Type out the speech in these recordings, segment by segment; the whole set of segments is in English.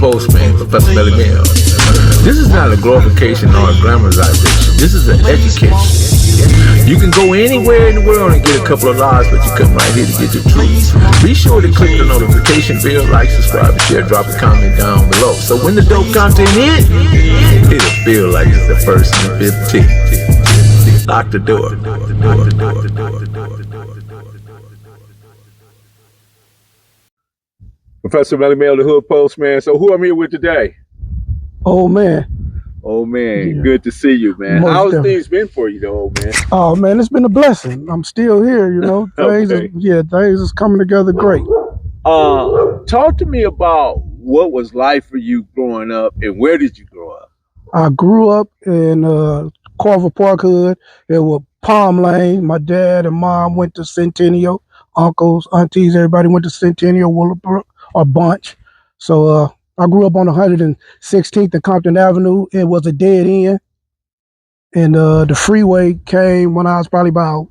Postman, Professor Melly Bell. This is not a glorification or a glamorization. This is an education. You can go anywhere in the world and get a couple of lies, but you come right here to get the truth. Be sure to click the notification bell, like, subscribe, share, drop a comment down below. So when the dope content hit, it'll feel like it's the first and 15th. Lock the door. Professor Melly Bell, the Hood Postman. So who I'm here with today? Oldman. Oh man, good to see you, man. How's things been for you, though, old man? Oh man, it's been a blessing. I'm still here, you know. Things is coming together great. Talk to me about what was life for you growing up, and where did you grow up? I grew up in Carver Park Hood. It was Palm Lane. My dad and mom went to Centennial. Uncles, aunties, everybody went to Centennial, Willowbrook, or Bunch. So I grew up on 116th and Compton Avenue. It was a dead end. And the freeway came when I was probably about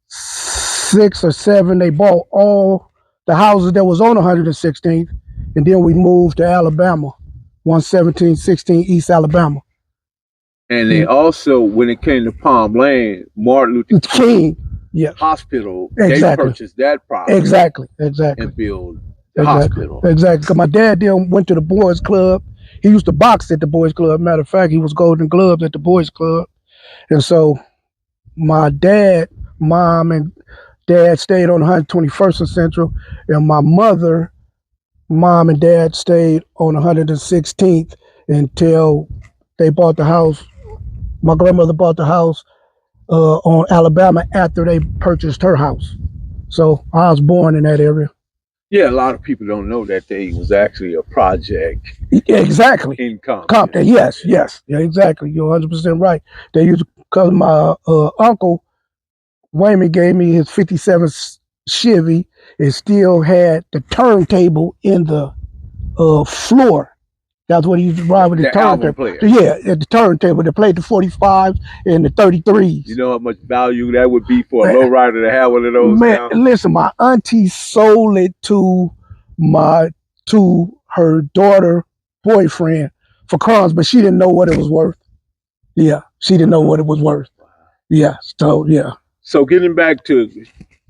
6 or 7. They bought all the houses that was on 116th. And then we moved to Alabama, 11716 East Alabama. And they also, when it came to Palm Lane, Martin Luther King Hospital, they purchased that property. Exactly. And built the hospital. Exactly. Because my dad then went to the boys club. He used to box at the boys club. Matter of fact, he was Golden Gloves at the boys club. And so my dad, mom, and dad stayed on 121st and Central. And my mother, mom, and dad stayed on 116th until they bought the house. My grandmother bought the house on Alabama after they purchased her house. So I was born in that area. Yeah, a lot of people don't know that they was actually a project. Exactly. In Compton. Compton, yes. Yeah, exactly. You're 100% right. They used to, because my uncle, Wayman, gave me his 57 Chevy. It still had the turntable in the floor. That's what he used to ride with the turntable. Yeah, at the turntable. They played the 45s and the 33s. You know how much value that would be for a lowrider to have one of those? Man, listen, my auntie sold it to her daughter boyfriend for crumbs, but she didn't know what it was worth. Yeah, she didn't know what it was worth. Yeah, so yeah. So getting back to,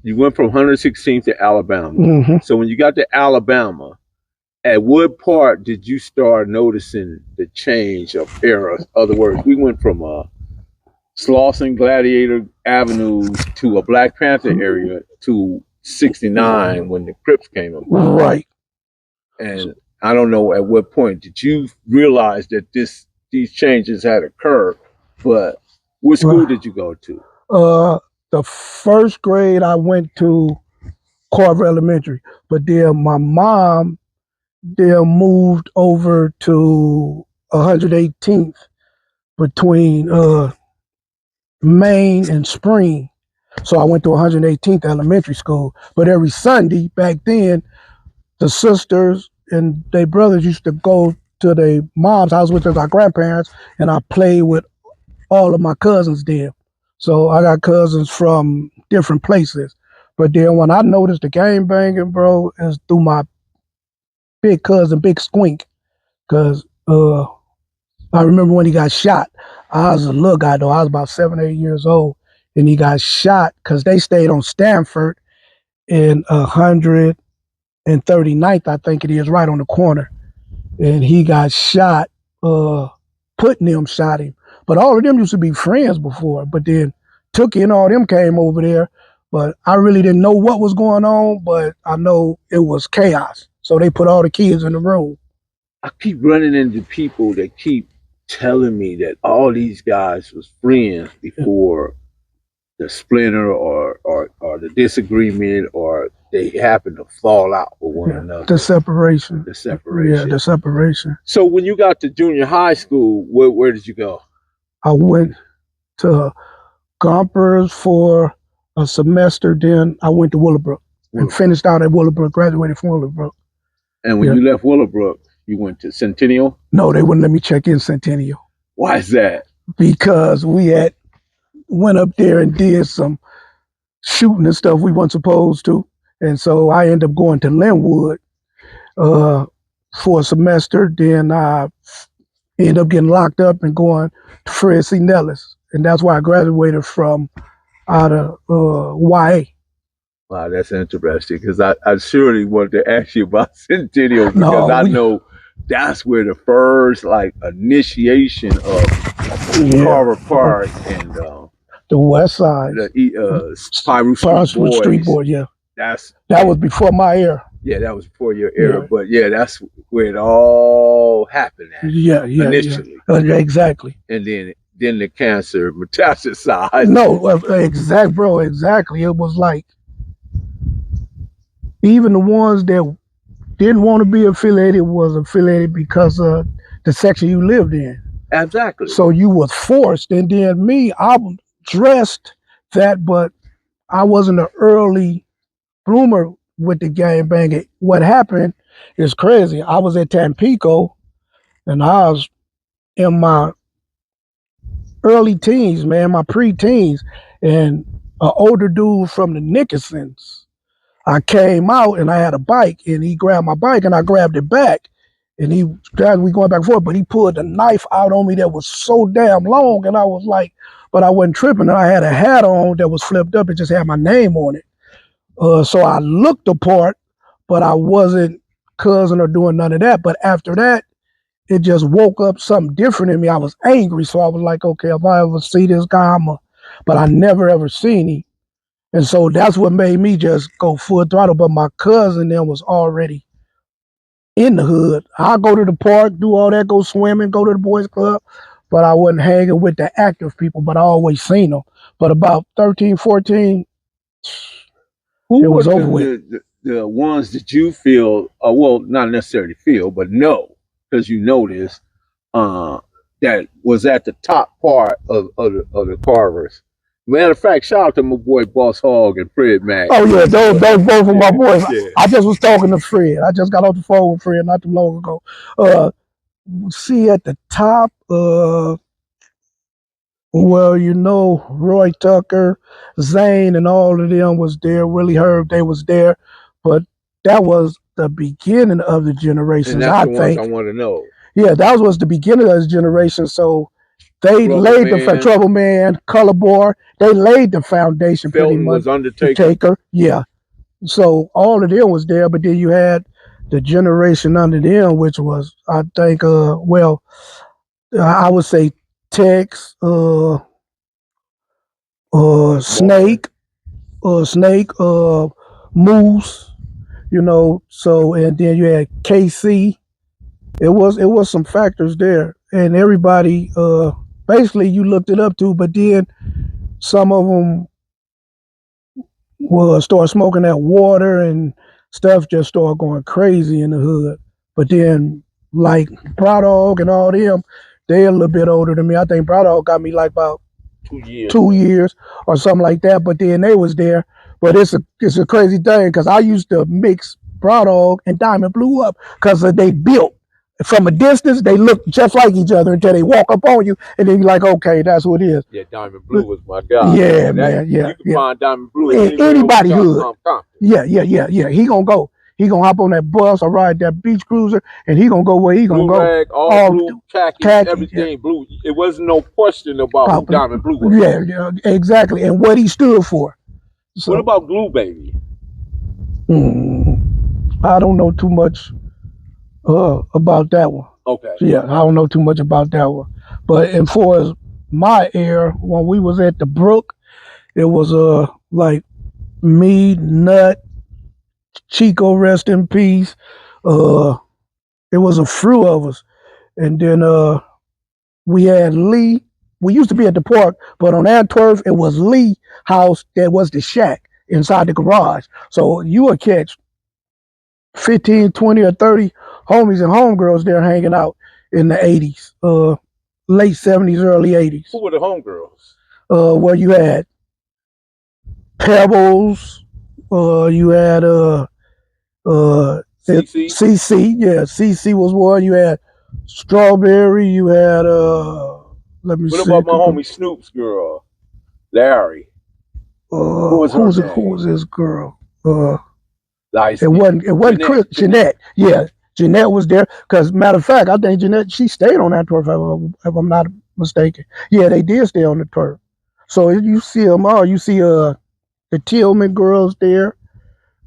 you went from 116th to Alabama. Mm-hmm. So when you got to Alabama, at what part did you start noticing the change of era? In other words, we went from Slauson, Gladiator Avenue to a Black Panther area to 69 when the Crips came about. Right. And I don't know at what point did you realize that these changes had occurred, but what school did you go to? The first grade I went to Carver Elementary, but then my mom moved over to 118th between Main and Spring. So I went to 118th Elementary School. But every Sunday back then, the sisters and their brothers used to go to their mom's house with our grandparents, and I played with all of my cousins there. So I got cousins from different places. But then when I noticed the gang banging, bro, is through my big cousin, Big Squink, because I remember when he got shot. I was a little guy, though. I was about 7, 8 years old, and he got shot because they stayed on Stanford in 139th, I think it is, right on the corner. And he got shot. Putnam shot him. But all of them used to be friends before. But then Tookie and all them came over there. But I really didn't know what was going on, but I know it was chaos. So they put all the kids in the room. I keep running into people that keep telling me that all these guys was friends before the splinter or the disagreement, or they happened to fall out with one another. The separation. Yeah, the separation. So when you got to junior high school, where did you go? I went to Gompers for a semester. Then I went to Willowbrook and finished out at Willowbrook, graduated from Willowbrook. And when you left Willowbrook, you went to Centennial? No, they wouldn't let me check in Centennial. Why is that? Because we had went up there and did some shooting and stuff we weren't supposed to. And so I ended up going to Linwood. for a semester. Then I ended up getting locked up and going to Fred C. Nellis. And that's why I graduated from out of YA. Wow, that's interesting because I surely wanted to ask you about Centennial because No, I know that's where the first like initiation of Carver Park and the West Side, the Pyro Street Boys. Boys, yeah. That was before my era. Yeah, that was before your era, but yeah, that's where it all happened at. Initially. Exactly. And then the cancer metastasized. No, exactly. It was like even the ones that didn't want to be affiliated was affiliated because of the section you lived in. Exactly. So you was forced. And then me, I dressed that, but I wasn't an early bloomer with the gang banging. What happened is crazy. I was at Tampico and I was in my early teens, man, my pre-teens, and an older dude from the Nickersons. I came out and I had a bike and he grabbed my bike and I grabbed it back and we going back and forth, but he pulled a knife out on me that was so damn long and I was like, but I wasn't tripping and I had a hat on that was flipped up. It just had my name on it. So I looked the part, but I wasn't cousin or doing none of that. But after that, it just woke up something different in me. I was angry. So I was like, okay, if I ever see this guy, but I never ever seen him. And so that's what made me just go full throttle. But my cousin then was already in the hood. I go to the park, do all that, go swimming, go to the boys club, but I wasn't hanging with the active people, but I always seen them. But about 13, 14, it was over with. The ones that you feel, well, not necessarily feel, but know, because you know this, that was at the top part of the Carvers. Matter of fact, shout out to my boy Boss Hogg and Fred Mack. Oh yeah, those both of my boys. Yeah. I just was talking to Fred. I just got off the phone with Fred not too long ago. See at the top, well, you know, Roy Tucker, Zane, and all of them was there. Willie Herb, they was there, but that was the beginning of the generation. And that's the ones I want to know. Yeah, that was the beginning of the generation. So they laid the Troubleman, Colorbar. They laid the foundation. Felton pretty much. Was Undertaker. Yeah. So all of them was there, but then you had the generation under them, which was, I think, well, I would say Tex, Snake, Moose, you know. So and then you had KC. It was some factors there, and everybody basically you looked it up to, but then some of them will start smoking that water and stuff, just start going crazy in the hood. But then like Bradog and all them, they're a little bit older than me. I think Bradog got me like about 2 years or something like that. But then they was there. But it's a crazy thing because I used to mix Bradog and Diamond Blue up because they built. From a distance, they look just like each other until they walk up on you, and then you're like, okay, that's what it is. Yeah, Diamond Blue was my guy. Yeah, man, yeah. You can find Diamond Blue in anybody hood. Yeah. He gonna go. He gonna hop on that bus or ride that beach cruiser, and he gonna go where he gonna go. Rag, all blue, khaki, everything blue. It wasn't no question about who Diamond Blue was. Yeah, exactly, and what he stood for. So, what about Glue Baby? I don't know too much about that one. Okay. Yeah, I don't know too much about that one. But as far as my era, when we was at the Brook, it was like me, Nut, Chico, rest in peace. It was a few of us. And then we had Lee. We used to be at the park, but on Antwerp, it was Lee house that was the shack inside the garage. So you would catch 15, 20, or 30 homies and homegirls there hanging out in the 80s, late 70s, early 80s. Who were the homegirls? Where you had Pebbles, you had CC, yeah, CC was one. You had Strawberry, you had let me see. What about my homie Snoop's girl, Larry? Who was his girl? Nice. It wasn't Chris, Jeanette. Yeah, Jeanette was there. Because matter of fact, I think Jeanette, she stayed on that tour, if I'm not mistaken. Yeah, they did stay on the tour. So you see them all. You see the Tillman girls there.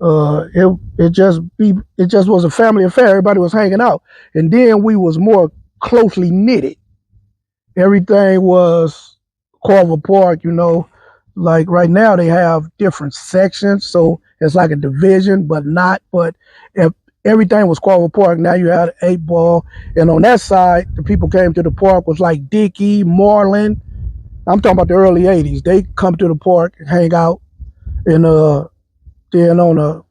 It just was a family affair. Everybody was hanging out, and then we was more closely knitted. Everything was Carver Park, like right now they have different sections, so it's like a division, but not. But if everything was Carver Park, now you had 8 Ball, and on that side, the people came to the park was like Dickie, Marlin. I'm talking about the early '80s. They come to the park and hang out, and then on the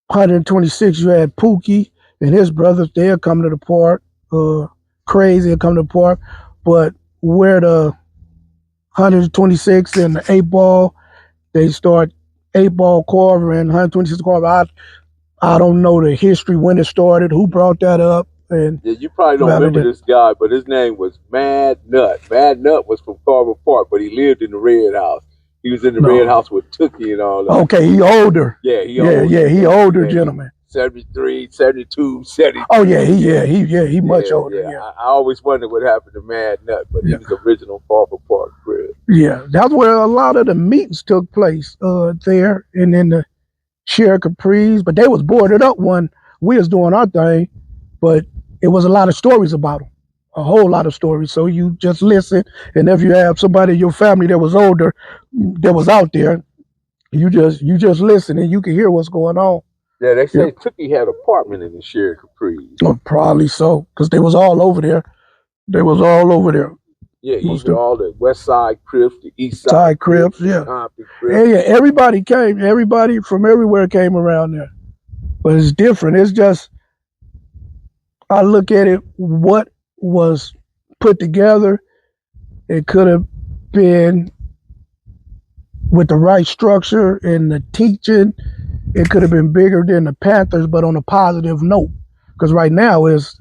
126, you had Pookie and his brothers. They'll come to the park. Crazy will come to the park, but where the 126 and the 8 Ball, they start 8 Ball Carver and 126 Carver. I don't know the history when it started, who brought that up. And yeah, you probably don't remember this guy, but his name was Mad Nut. Mad Nut was from Carver Park, but he lived in the Red House. He was in the Red House with Tookie and all that. Okay, he older. Yeah, he older. Yeah, he older gentleman. 73, 72, 73. Oh yeah, he much older. Yeah. I always wondered what happened to Mad Nut, but he was original Carver Park crib. Yeah, that's where a lot of the meetings took place there, and in the Share Capris. But they was boarded up when we was doing our thing, but it was a lot of stories about them, a whole lot of stories. So you just listen, and if you have somebody in your family that was older, that was out there, you just listen, and you can hear what's going on. Yeah, they say Tookie had an apartment in the Share Capris. Oh, probably so, because they was all over there. Yeah, even all the West Side Crips, the East Side Crips, yeah. Compton Crips. Yeah, everybody from everywhere came around there. But it's different. It's just, I look at it, what was put together, it could have been with the right structure and the teaching, it could have been bigger than the Panthers, but on a positive note. Because right now is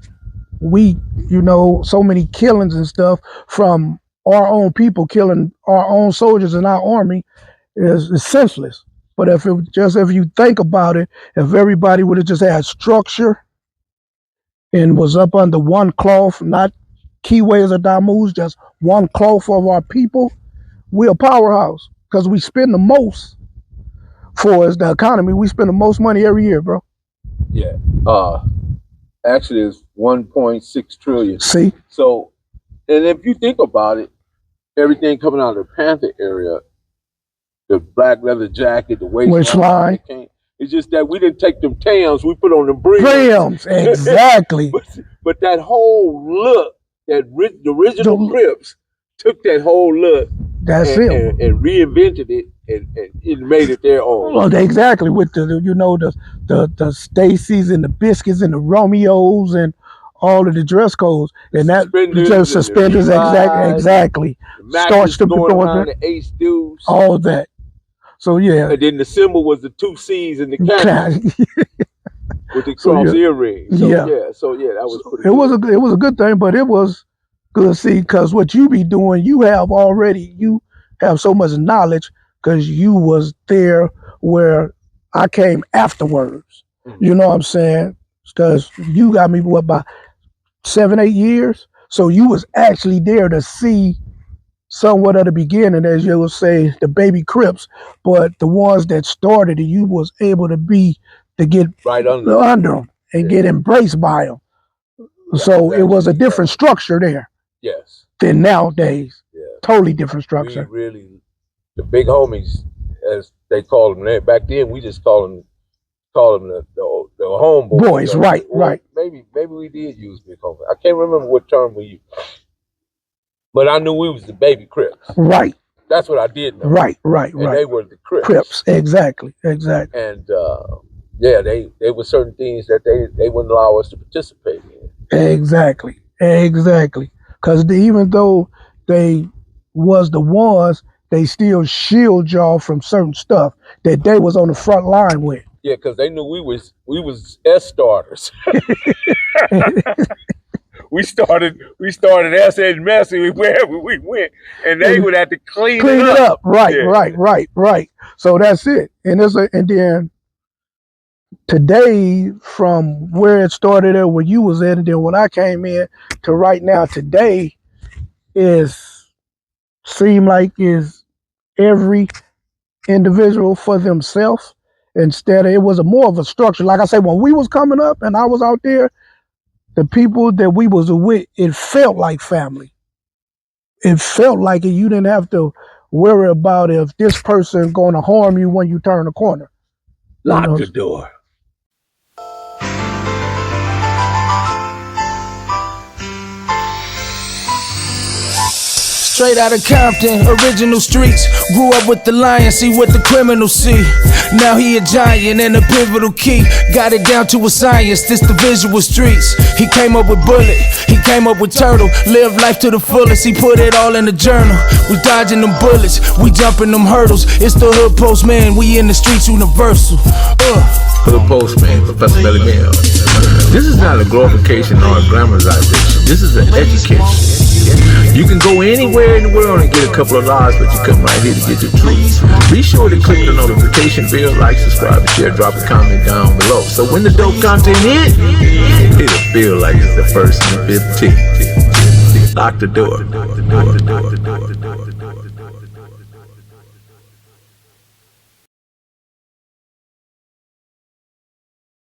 so many killings and stuff from our own people killing our own soldiers in our army is senseless. But if you think about it, if everybody would have just had structure and was up under one cloth, not keyways or damus, just one cloth of our people, we're a powerhouse. Because we spend the most for the economy. We spend the most money every year, bro. Yeah. Actually, it's 1.6 trillion. See? So, and if you think about it, everything coming out of the Panther area, the black leather jacket, the waistline, it's just that we didn't take them tams, we put on them brims. Exactly. but that whole look, the original Crips took that whole look. That's and reinvented it and it made it their own. Well, exactly, with the Stacys and the Biscuits and the Romeos and all of the dress codes and suspenders, exactly. Starch to going around the Ace Deuce, all that. So yeah, and then the symbol was the 2 C's in the cap with the cross earrings. So that was pretty. It was a good thing, but it was good. See, because what you be doing, you have so much knowledge because you was there where I came afterwards. Mm-hmm. You know what I'm saying? Because you got me about 7-8 years, so you was actually there to see somewhat of the beginning, as you would say, the baby Crips, but the ones that started it, you was able to get right under them and get embraced by them. Yeah, so it was a different structure there. Yes. Than nowadays. Yeah. Totally different structure. We really, the big homies, as they called them back then, we just call them the homeboys. Boys, right. Maybe we did use big homies. I can't remember what term we used. But I knew we was the baby Crips. Right. That's what I did know. Right. And they were the Crips. Crips, exactly. And they were certain things that they wouldn't allow us to participate in. Exactly. Because even though they was the ones, they still shield y'all from certain stuff that they was on the front line with. Yeah, because they knew we was S-starters. We started S and wherever we went, and they would have to clean it up. Right. So that's it. And then today, from where it started at where you was at and then when I came in to right now today, is seem like is every individual for themselves. Instead of, it was more of a structure. Like I say, when we was coming up and I was out there, the people that we was with, it felt like family. It felt like it. You didn't have to worry about if this person going to harm you when you turn the corner. Lock the door. Straight out of Compton, original streets. Grew up with the lion, see what the criminals see. Now he a giant and a pivotal key. Got it down to a science, this the visual streets. He came up with Bullet, he came up with Turtle. Lived life to the fullest, he put it all in the journal. We dodging them bullets, we jumping them hurdles. It's the Dahoodpostman, we in the streets universal. Dahoodpostman, Professor Belly Bell. This is not a glorification or a glamorization. This is an education. You can go anywhere in the world and get a couple of lies, but you come right here to get the truth. Be sure to click the notification bell, like, subscribe, share, drop a comment down below. So when the dope content hit, it'll feel like it's the first and the 15th. Lock the door.